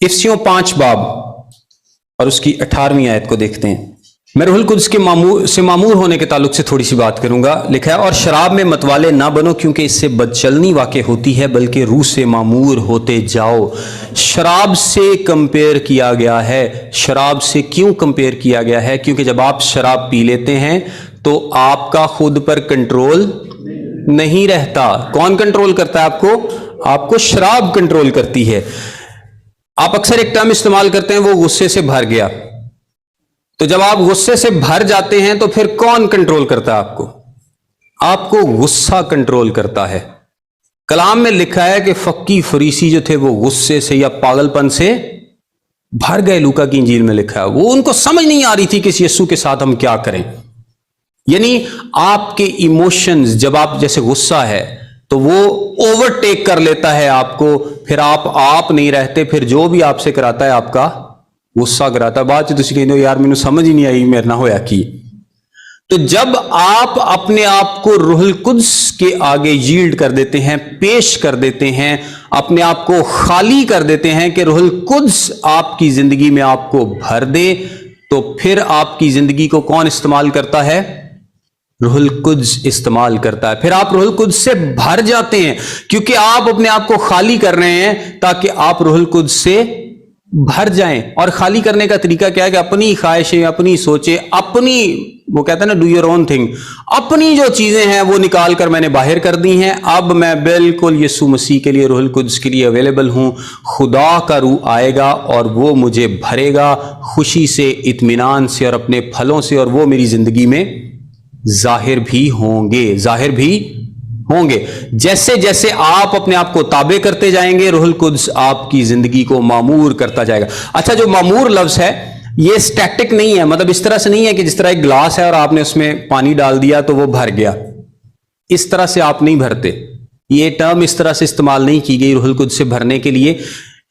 इफ्सियों 5 बाब और उसकी 18वीं आयत को देखते हैं। मैं रूहुल कुद्स के मामूर होने के ताल्लुक से थोड़ी सी बात करूंगा। लिखा है, और शराब में मतवाले ना बनो क्योंकि इससे बदचलनी वाक़ होती है, बल्कि रूह से मामूर होते जाओ। शराब से कंपेयर किया गया है। शराब से क्यों कंपेयर किया गया है? क्योंकि जब आप शराब पी लेते हैं तो आपका खुद पर कंट्रोल नहीं रहता। कौन कंट्रोल करता है आपको? आपको शराब कंट्रोल करती है। आप अक्सर एक टर्म इस्तेमाल करते हैं, वो गुस्से से भर गया। तो जब आप गुस्से से भर जाते हैं तो फिर कौन कंट्रोल करता है आपको? आपको गुस्सा कंट्रोल करता है। कलाम में लिखा है कि फक्की फरीसी जो थे वो गुस्से से या पागलपन से भर गए। लूका की इंजील में लिखा है, वो उनको समझ नहीं आ रही थी कि इस यीशु के साथ हम क्या करें। यानी आपके इमोशंस, जब आप जैसे गुस्सा है तो वो ओवरटेक कर लेता है आपको, फिर आप नहीं रहते, फिर जो भी आपसे कराता है आपका गुस्सा कराता है। बाद तुम कहते हो यार मैंने समझ ही नहीं आई मेरे ना होया की। तो जब आप अपने आप को रूहुल कुद्स के आगे यील्ड कर देते हैं, पेश कर देते हैं, अपने आप को खाली कर देते हैं कि रूहुल कुद्स आपकी जिंदगी में आपको भर दे, तो फिर आपकी जिंदगी को कौन इस्तेमाल करता है? रूहुल कुद्स इस्तेमाल करता है। फिर आप रूहुल कुद्स से भर जाते हैं क्योंकि आप अपने आप को खाली कर रहे हैं ताकि आप रूहुल कुद्स से भर जाएं। और खाली करने का तरीका क्या है कि अपनी ख्वाहिशें, अपनी सोचें, अपनी, वो कहता है ना, डू योर ओन थिंग, अपनी जो चीजें हैं वो निकाल कर मैंने बाहर कर दी हैं। अब मैं बिल्कुल यीशु मसीह के लिए, रूहुल कुद्स के लिए अवेलेबल हूं। खुदा का रूह आएगा और वो मुझे भरेगा खुशी से, इत्मीनान से और अपने फलों से, और वो मेरी जिंदगी में जाहिर भी होंगे। जैसे जैसे आप अपने आप को ताबे करते जाएंगे, रूहुल कुद्स आपकी जिंदगी को मामूर करता जाएगा। अच्छा, जो मामूर लफ्ज है ये स्टैटिक नहीं है, मतलब इस तरह से नहीं है कि जिस तरह एक ग्लास है और आपने उसमें पानी डाल दिया तो वो भर गया। इस तरह से आप नहीं भरते। ये टर्म इस तरह से इस्तेमाल नहीं की गई रूहुल कुद्स से भरने के लिए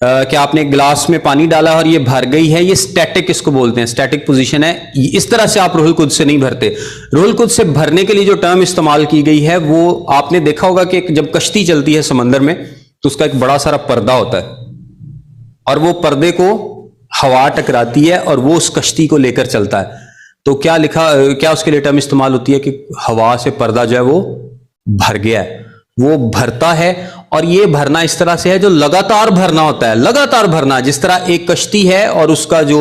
कि आपने एक ग्लास में पानी डाला और ये भर गई है। ये स्टैटिक इसको बोलते हैं, स्टैटिक पोजीशन है। इस तरह से आप रूहुल कुद्स से नहीं भरते। रूहुल कुद्स से भरने के लिए जो टर्म इस्तेमाल की गई है वो आपने देखा होगा कि जब कश्ती चलती है समंदर में तो उसका एक बड़ा सारा पर्दा होता है और वो पर्दे को हवा टकराती है और वो उस कश्ती को लेकर चलता है। तो क्या उसके लिए टर्म इस्तेमाल होती है कि हवा से पर्दा जो है वो भर गया है, वो भरता है। और ये भरना इस तरह से है जो लगातार भरना होता है, लगातार भरना। जिस तरह एक कश्ती है और उसका जो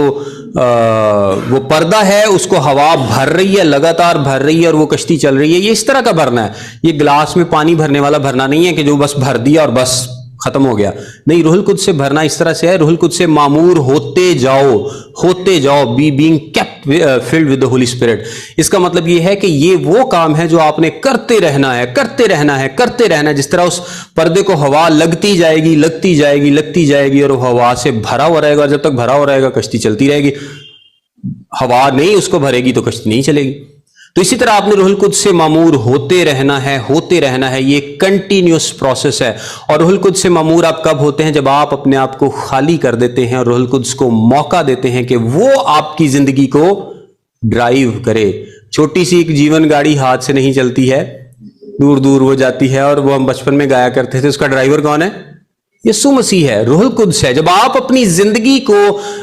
वो पर्दा है उसको हवा भर रही है, लगातार भर रही है और वो कश्ती चल रही है, ये इस तरह का भरना है। ये ग्लास में पानी भरने वाला भरना नहीं है कि जो बस भर दिया और बस खत्म हो गया। नहीं, रूहुल कुद्स से भरना इस तरह से है, रूहुल कुद्स से मामूर होते जाओ, being kept filled with the Holi spirit. इसका मतलब ये है कि ये वो काम है जो आपने करते रहना है। जिस तरह उस पर्दे को हवा लगती जाएगी और हवा से भरा हुआ रहेगा, और जब तक भरा हुआ रहेगा कश्ती चलती रहेगी। हवा नहीं उसको भरेगी तो कश्ती नहीं चलेगी। तो इसी तरह आपने रूहुल कुद्स से मामूर होते रहना है। ये कंटिन्यूअस प्रोसेस है। और रूहुल कुद्स से मामूर आप कब होते हैं? जब आप अपने आप को खाली कर देते हैं और रूहुल कुद्स को मौका देते हैं कि वो आपकी जिंदगी को ड्राइव करे। छोटी सी एक जीवन गाड़ी हाथ से नहीं चलती है, दूर दूर वो जाती है, और वो हम बचपन में गाया करते थे, उसका ड्राइवर कौन है? यीशु मसीह है, रूहुल कुद्स है। जब आप अपनी जिंदगी को,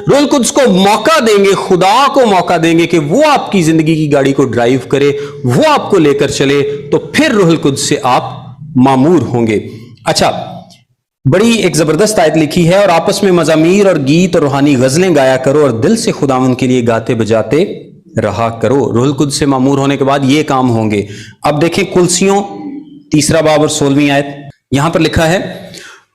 रूहुल कुद्स को मौका देंगे, खुदा को मौका देंगे कि वो आपकी जिंदगी की गाड़ी को ड्राइव करे, वो आपको लेकर चले, तो फिर रूहुल कुद्स से आप मामूर होंगे। अच्छा, बड़ी एक जबरदस्त आयत लिखी है, और आपस में मजामीर और गीत और रूहानी गजलें गाया करो और दिल से खुदावंद के लिए गाते बजाते रहा करो। रूहुल कुद्स से मामूर होने के बाद ये काम होंगे। अब देखें कुलसियों 3 बाब और 16वीं आयत। यहां पर लिखा है,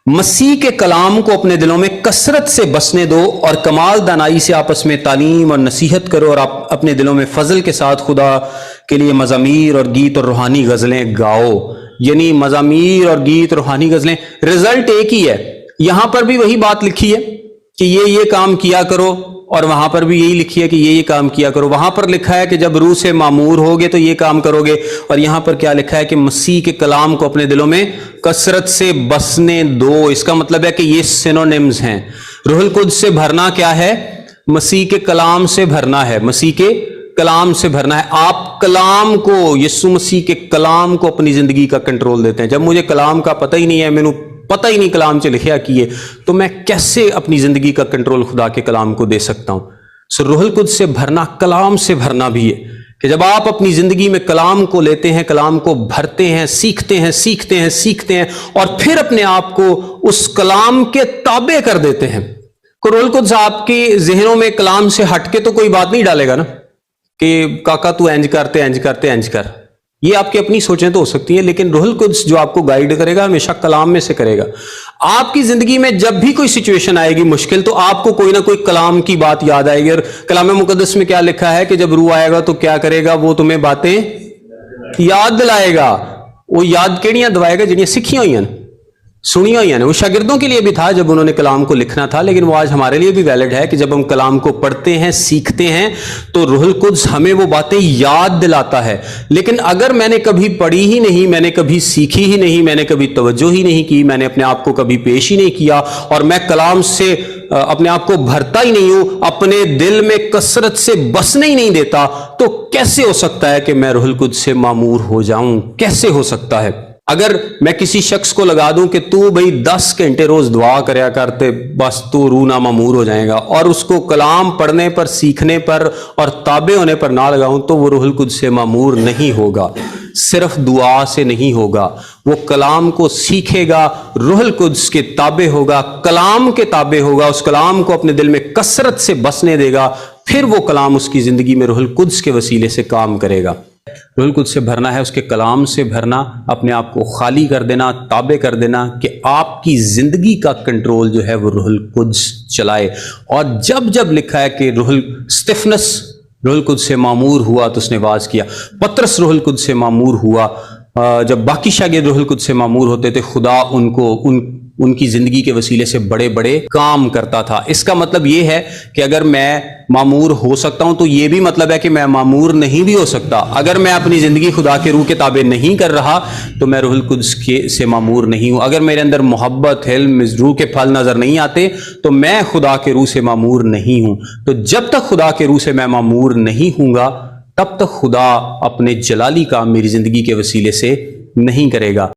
मसीह के कलाम को अपने दिलों में कसरत से बसने दो और कमाल दानाई से आपस में तालीम और नसीहत करो, और आप अपने दिलों में फजल के साथ खुदा के लिए मजामीर और गीत और रूहानी गजलें गाओ। यानी मजामीर और गीत रूहानी गजलें, रिजल्ट एक ही है। यहां पर भी वही बात लिखी है कि ये काम किया करो, और वहां पर भी यही लिखी है कि ये काम किया करो। वहां पर लिखा है कि जब रूह से मामूर होगे तो ये काम करोगे, और यहां पर क्या लिखा है कि मसीह के कलाम को अपने दिलों में कसरत से बसने दो। इसका मतलब है कि ये सिनोनिम्स हैं। रूहुल कुद्स से भरना क्या है? मसीह के कलाम से भरना है, मसीह के कलाम से भरना है। आप कलाम को, यीशु मसीह के कलाम को अपनी जिंदगी का कंट्रोल देते हैं। जब मुझे कलाम का पता ही नहीं है, मैंने पता ही नहीं कलाम च लिखिया की है, तो मैं कैसे अपनी जिंदगी का कंट्रोल खुदा के कलाम को दे सकता हूं? सो रूहुल कुद्स से भरना कलाम से भरना भी है कि जब आप अपनी जिंदगी में कलाम को लेते हैं, कलाम को भरते हैं, सीखते हैं सीखते हैं सीखते हैं और फिर अपने आप को उस कलाम के ताबे कर देते हैं। रूहुल कुद्स आपके जहनों में कलाम से हटके तो कोई बात नहीं डालेगा ना कि काका तू इंज करते इंज करते इंज कर। ये आपकी अपनी सोचें तो हो सकती है, लेकिन रूहुल कुद्स जो आपको गाइड करेगा हमेशा कलाम में से करेगा। आपकी जिंदगी में जब भी कोई सिचुएशन आएगी मुश्किल, तो आपको कोई ना कोई कलाम की बात याद आएगी। और कलाम मुकद्दस में क्या लिखा है कि जब रूह आएगा तो क्या करेगा? वो तुम्हें बातें याद दिलाएगा। वो याद केड़ियां दिलाएगा? जिहड़ियां सीखियां हुई हैं, सुनिया हुई है। वो शागिर्दों के लिए भी था जब उन्होंने कलाम को लिखना था, लेकिन वो आज हमारे लिए भी वैलिड है कि जब हम कलाम को पढ़ते हैं सीखते हैं तो रूहुल कुद्स हमें वो बातें याद दिलाता है। लेकिन अगर मैंने कभी पढ़ी ही नहीं, मैंने कभी सीखी ही नहीं, मैंने कभी तवज्जो ही नहीं की, मैंने अपने आप को कभी पेश ही नहीं किया और मैं कलाम से अपने आप को भरता ही नहीं हूं, अपने दिल में कसरत से बसने ही नहीं देता, तो कैसे हो सकता है कि मैं रूहुल कुद्स से मामूर हो जाऊं? कैसे हो सकता है? अगर मैं किसी शख्स को लगा दूं कि तू भाई 10 घंटे रोज दुआ करया करते, बस तू रूह ना मामूर हो जाएगा, और उसको कलाम पढ़ने पर, सीखने पर और ताबे होने पर ना लगाऊं, तो वो रूहुल कुद्स से मामूर नहीं होगा। सिर्फ दुआ से नहीं होगा, वो कलाम को सीखेगा, रूहुल कुद्स के ताबे होगा, कलाम के ताबे होगा, उस कलाम को अपने दिल में कसरत से बसने देगा, फिर वो कलाम उसकी जिंदगी में रूहुल कुद्स के वसीले से काम करेगा। रूहुल कुद्स से भरना है, उसके कलाम से भरना, अपने आप को खाली कर देना, ताबे कर देना कि आपकी जिंदगी का कंट्रोल जो है वो रूहुल कुद्स चलाए। और जब जब लिखा है कि स्तिफनस रूहुल कुद्स से मामूर हुआ तो उसने वाज किया, पतरस रूहुल कुद्स से मामूर हुआ, जब बाकी शागिर्द रूहुल कुद्स से मामूर होते थे, खुदा उनको उनकी जिंदगी के वसीले से बड़े बड़े काम करता था। इसका मतलब यह है कि अगर मैं मामूर हो सकता हूं तो यह भी मतलब है कि मैं मामूर नहीं भी हो सकता। अगर मैं अपनी जिंदगी खुदा के रूह के ताबे नहीं कर रहा तो मैं रूहुल कुद्स से मामूर नहीं हूं। अगर मेरे अंदर मोहब्बत, हिल्म, रूह के फल नजर नहीं आते तो मैं खुदा के रूह से मामूर नहीं हूं। तो जब तक खुदा के रूह से मैं मामूर नहीं हूंगा तब तक खुदा अपने जलाली काम मेरी जिंदगी के वसीले से नहीं करेगा।